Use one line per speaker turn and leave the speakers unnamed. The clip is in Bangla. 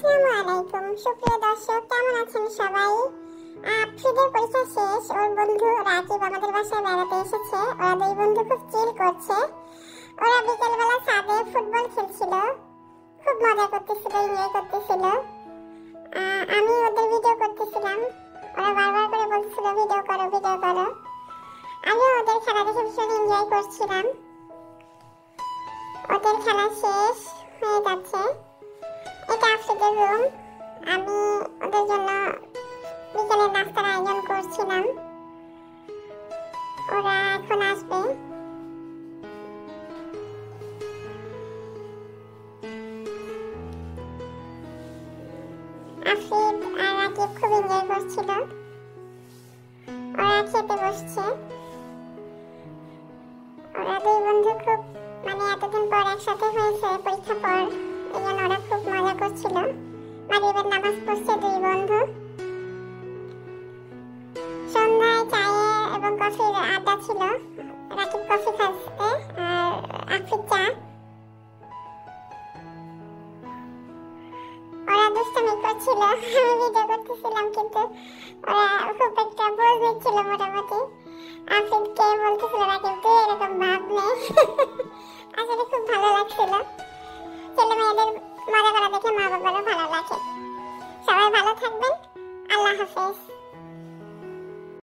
আসসালামু আলাইকুম সুপ্রিয় দর্শক, কেমন আছেন সবাই? আফ্রিদের পরীক্ষা শেষ, ওর বন্ধু রাকিব আমাদের বাসায় বেড়াতে এসেছে। ওরা দুই বন্ধু খুব চিল করছে। ওরা বিকেলবেলা ছাদে ফুটবল খেলছিল, খুব মজা করতেছিল, এনজয় করতেছিল। আমি ওদের ভিডিও করতেছিলাম। ওরা বারবার করে বলছিল ভিডিও করো ভিডিও করো। আমি ওদের খেলা দেখে ভীষণ এনজয় করছিলাম। ওদের খেলা শেষ হয়ে যাচ্ছে। এটা আফ্রিদের রুম। আমি ওদের জন্য বিকেলে নাস্তার আয়োজন করছিলাম। ওরা এখন আসবে। আফ্রিদ আর রাকিব খুব এনজয় করছিল। ওরা খেতে বসছে। ওরা দুই বন্ধু খুব এতদিন পর একসাথে হয়েছে পরীক্ষা পর, এই জন্য ওরা খুব মজা করছিল। মাগরিবের নামাজ পড়ছে দুই বন্ধু। সন্ধ্যায় চায়ে এবং কফির আড্ডা ছিল। রাকিব কফি খাচ্ছে আর আফ্রিদ চা। ওরা দুষ্টামি করছিল, আমি ভিডিও করতেছিলাম, কিন্তু ওরা খুব একটা বোঝ নিচ্ছিল মোটামুটি। আফ্রিদকে বলতেছিল রাকিব তুই এরকম ভাব নে। আসলে খুব ভালো লাগছিল। ছেলে মেয়েদের মজা করা দেখে মা বাবারও ভালো লাগে। সবাই ভালো থাকবেন। আল্লাহ হাফেজ।